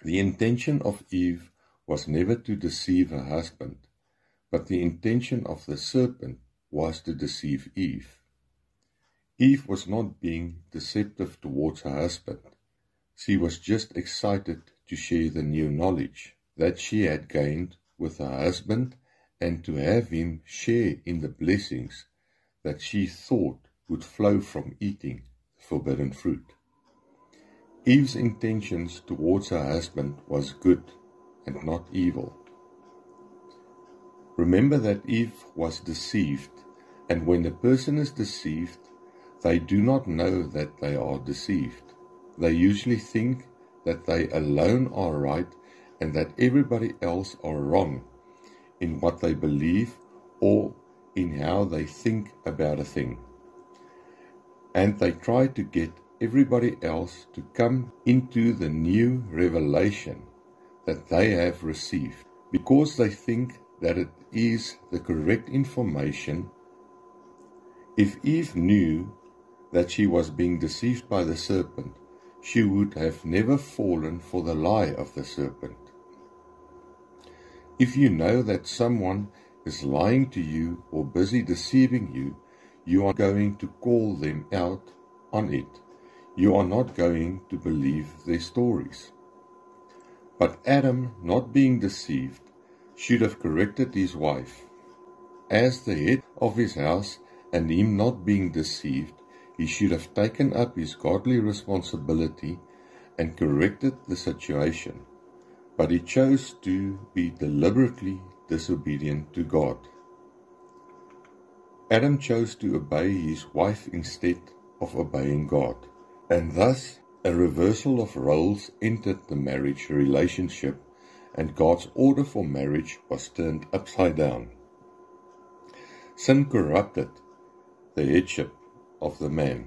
The intention of Eve was never to deceive her husband, but the intention of the serpent was to deceive Eve. Eve was not being deceptive towards her husband. She was just excited to share the new knowledge that she had gained with her husband and to have him share in the blessings that she thought would flow from eating the forbidden fruit. Eve's intentions towards her husband was good and not evil. Remember that Eve was deceived, and when a person is deceived, they do not know that they are deceived. They usually think that they alone are right and that everybody else are wrong in what they believe or in how they think about a thing. And they try to get everybody else to come into the new revelation that they have received because they think that it is the correct information. If Eve knew that she was being deceived by the serpent, she would have never fallen for the lie of the serpent. If you know that someone is lying to you or busy deceiving you, you are going to call them out on it. You are not going to believe their stories. But Adam, not being deceived, should have corrected his wife. As the head of his house and him not being deceived, he should have taken up his godly responsibility and corrected the situation. But he chose to be deliberately disobedient to God. Adam chose to obey his wife instead of obeying God, and thus a reversal of roles entered the marriage relationship, and God's order for marriage was turned upside down. Sin corrupted the headship of the man.